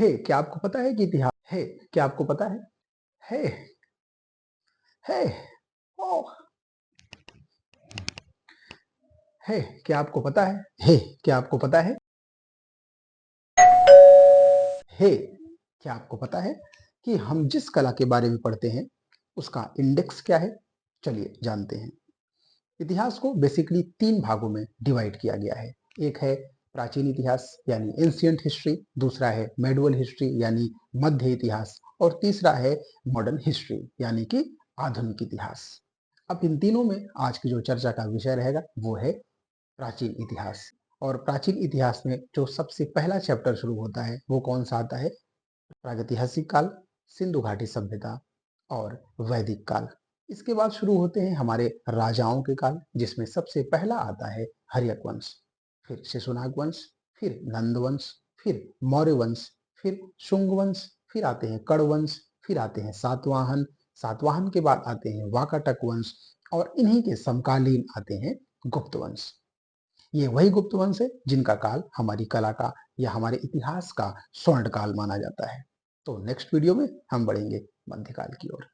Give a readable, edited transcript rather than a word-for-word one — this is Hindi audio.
हे, क्या आपको पता है कि इतिहास है? क्या आपको पता है? हे, हे, ओ, हे, क्या आपको पता है? हे, क्या आपको पता है? हे, क्या आपको पता है कि हम जिस कला के बारे में पढ़ते हैं उसका इंडेक्स क्या है? चलिए जानते हैं। इतिहास को बेसिकली 3 भागों में डिवाइड किया गया है। एक है प्राचीन इतिहास यानी एंशियंट हिस्ट्री, दूसरा है मेडिवल हिस्ट्री यानी मध्य इतिहास और तीसरा है मॉडर्न हिस्ट्री यानी कि आधुनिक इतिहास। अब इन तीनों में आज की जो चर्चा का विषय रहेगा वो है प्राचीन इतिहास। और प्राचीन इतिहास में जो सबसे पहला चैप्टर शुरू होता है वो कौन सा आता है? प्रागैतिहासिक काल, सिंधु घाटी सभ्यता और वैदिक काल। इसके बाद शुरू होते हैं हमारे राजाओं के काल, जिसमें सबसे पहला आता है हर्यक वंश, फिर शिशुनाग वंश, फिर नंद वंश, फिर मौर्य वंश, फिर शुंग वंश, फिर आते हैं कड़ वंश, फिर आते हैं सातवाहन, सातवाहन के बाद आते हैं वाकाटक वंश और इन्हीं के समकालीन आते हैं गुप्त वंश। ये वही गुप्त वंश है जिनका काल हमारी कला का या हमारे इतिहास का स्वर्ण काल माना जाता है। तो नेक्स्ट वीडियो में हम बढ़ेंगे मध्यकाल की ओर।